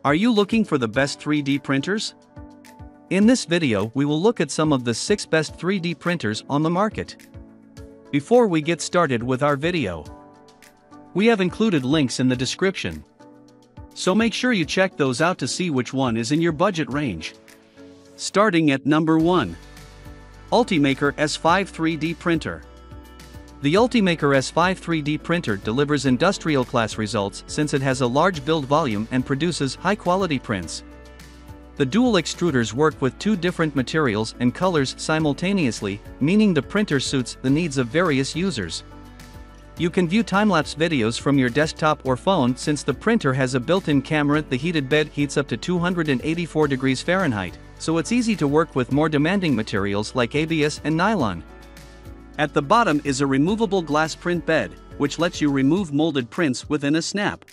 Are you looking for the best 3D printers? In this video, we will look at some of the 6 best 3D printers on the market. Before we get started with our video, we have included links in the description, so make sure you check those out to see which one is in your budget range. Starting at number 1. Ultimaker S5 3D Printer. The Ultimaker S5 3D printer delivers industrial-class results since it has a large build volume and produces high-quality prints. The dual extruders work with 2 different materials and colors simultaneously, meaning the printer suits the needs of various users. You can view time-lapse videos from your desktop or phone since the printer has a built-in camera. The heated bed heats up to 284 degrees Fahrenheit, so it's easy to work with more demanding materials like ABS and nylon. At the bottom is a removable glass print bed, which lets you remove molded prints within a snap.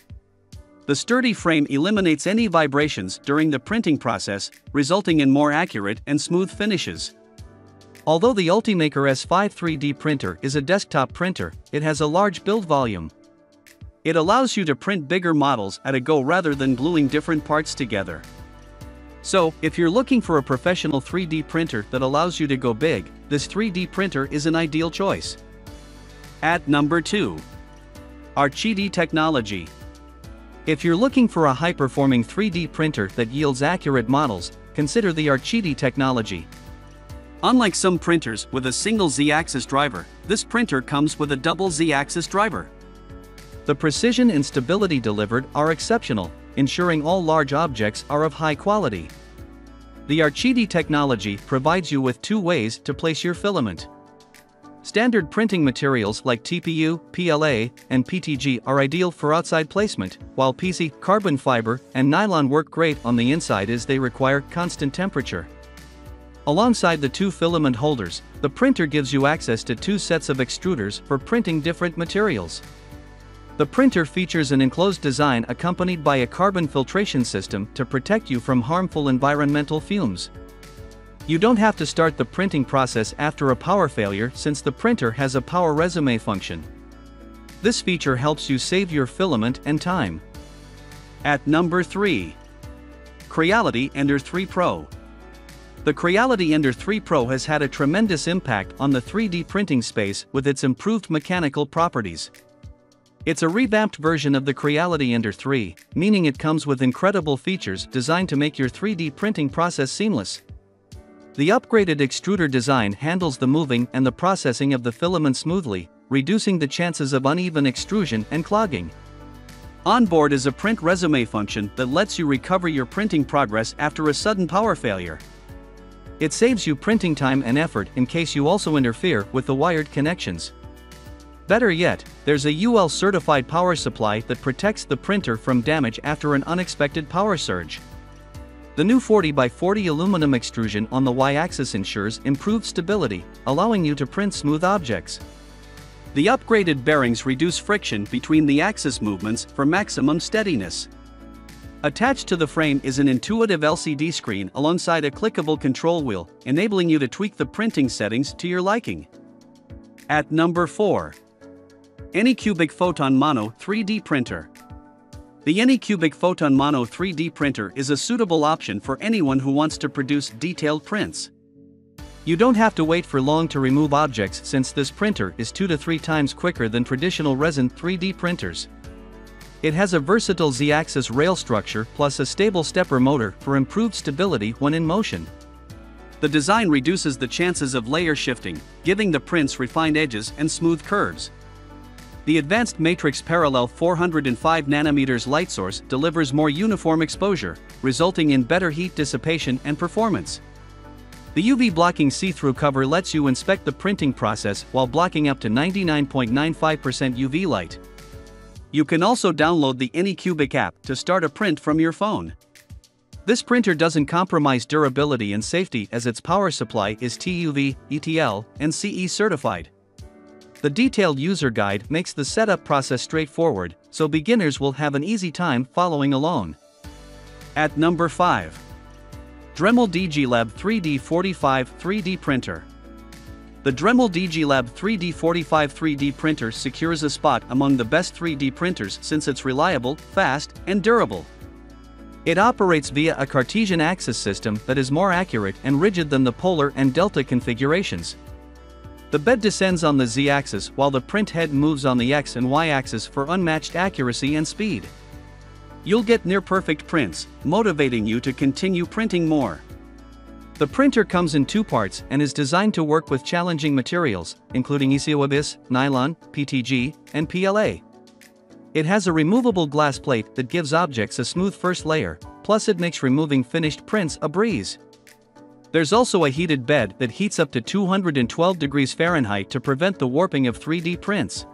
The sturdy frame eliminates any vibrations during the printing process, resulting in more accurate and smooth finishes. Although the Ultimaker S5 3D printer is a desktop printer, it has a large build volume. It allows you to print bigger models at a go rather than gluing different parts together. So, if you're looking for a professional 3D printer that allows you to go big, this 3D printer is an ideal choice. At number 2. Ourchidi Technology. If you're looking for a high-performing 3D printer that yields accurate models, consider the Ourchidi Technology. Unlike some printers with a single Z-axis driver, this printer comes with a double Z-axis driver. The precision and stability delivered are exceptional, ensuring all large objects are of high quality. The Ourchidi Technology provides you with 2 ways to place your filament. Standard printing materials like TPU, PLA, and PTG are ideal for outside placement, while PC, carbon fiber, and nylon work great on the inside as they require constant temperature. Alongside the 2 filament holders, the printer gives you access to 2 sets of extruders for printing different materials. The printer features an enclosed design accompanied by a carbon filtration system to protect you from harmful environmental fumes. You don't have to start the printing process after a power failure since the printer has a power resume function. This feature helps you save your filament and time. At number 3. Creality Ender 3 Pro. The Creality Ender 3 Pro has had a tremendous impact on the 3D printing space with its improved mechanical properties. It's a revamped version of the Creality Ender 3, meaning it comes with incredible features designed to make your 3D printing process seamless. The upgraded extruder design handles the moving and the processing of the filament smoothly, reducing the chances of uneven extrusion and clogging. On board is a print resume function that lets you recover your printing progress after a sudden power failure. It saves you printing time and effort in case you also interfere with the wired connections. Better yet, there's a UL-certified power supply that protects the printer from damage after an unexpected power surge. The new 40x40 aluminum extrusion on the Y-axis ensures improved stability, allowing you to print smooth objects. The upgraded bearings reduce friction between the axis movements for maximum steadiness. Attached to the frame is an intuitive LCD screen alongside a clickable control wheel, enabling you to tweak the printing settings to your liking. At number 4. Anycubic Photon Mono 3D Printer. The Anycubic Photon Mono 3D printer is a suitable option for anyone who wants to produce detailed prints. You don't have to wait for long to remove objects since this printer is 2 to 3 times quicker than traditional resin 3D printers. It has a versatile Z-axis rail structure plus a stable stepper motor for improved stability when in motion. The design reduces the chances of layer shifting, giving the prints refined edges and smooth curves. The advanced matrix parallel 405 nanometers light source delivers more uniform exposure, resulting in better heat dissipation and performance. The UV blocking see-through cover lets you inspect the printing process while blocking up to 99.95% UV light. You can also download the Anycubic app to start a print from your phone. This printer doesn't compromise durability and safety as its power supply is TUV, ETL, and CE certified. The detailed user guide makes the setup process straightforward, so beginners will have an easy time following along. At number 5. Dremel DG Lab 3D45 3D Printer. The Dremel DG Lab 3D45 3D printer secures a spot among the best 3D printers since it's reliable, fast, and durable. It operates via a Cartesian axis system that is more accurate and rigid than the polar and delta configurations. The bed descends on the z-axis while the print head moves on the x and y-axis for unmatched accuracy and speed. You'll get near-perfect prints, motivating you to continue printing more. The printer comes in 2 parts and is designed to work with challenging materials, including Anycubic, nylon, PTG, and PLA. It has a removable glass plate that gives objects a smooth first layer, plus it makes removing finished prints a breeze. There's also a heated bed that heats up to 212 degrees Fahrenheit to prevent the warping of 3D prints.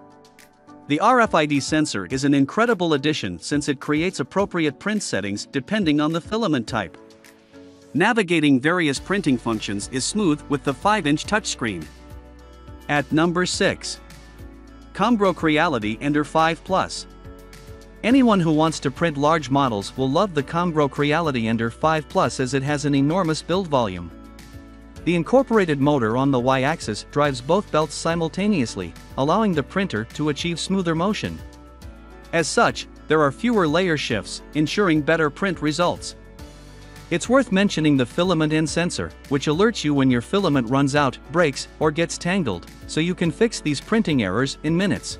The RFID sensor is an incredible addition since it creates appropriate print settings depending on the filament type. Navigating various printing functions is smooth with the 5-inch touchscreen. At number 6. Comgrow Creality Ender 5 Plus. Anyone who wants to print large models will love the Comgrow Creality Ender 5 Plus as it has an enormous build volume. The incorporated motor on the y-axis drives both belts simultaneously, allowing the printer to achieve smoother motion. As such, there are fewer layer shifts, ensuring better print results. It's worth mentioning the filament end sensor, which alerts you when your filament runs out, breaks, or gets tangled, so you can fix these printing errors in minutes.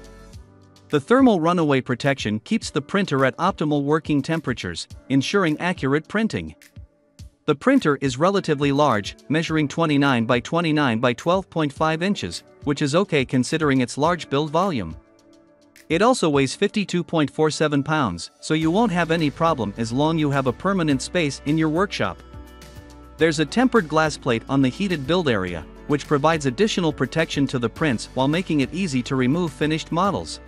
The thermal runaway protection keeps the printer at optimal working temperatures, ensuring accurate printing. The printer is relatively large, measuring 29 by 29 by 12.5 inches, which is okay considering its large build volume. It also weighs 52.47 pounds, so you won't have any problem as long as you have a permanent space in your workshop. There's a tempered glass plate on the heated build area, which provides additional protection to the prints while making it easy to remove finished models.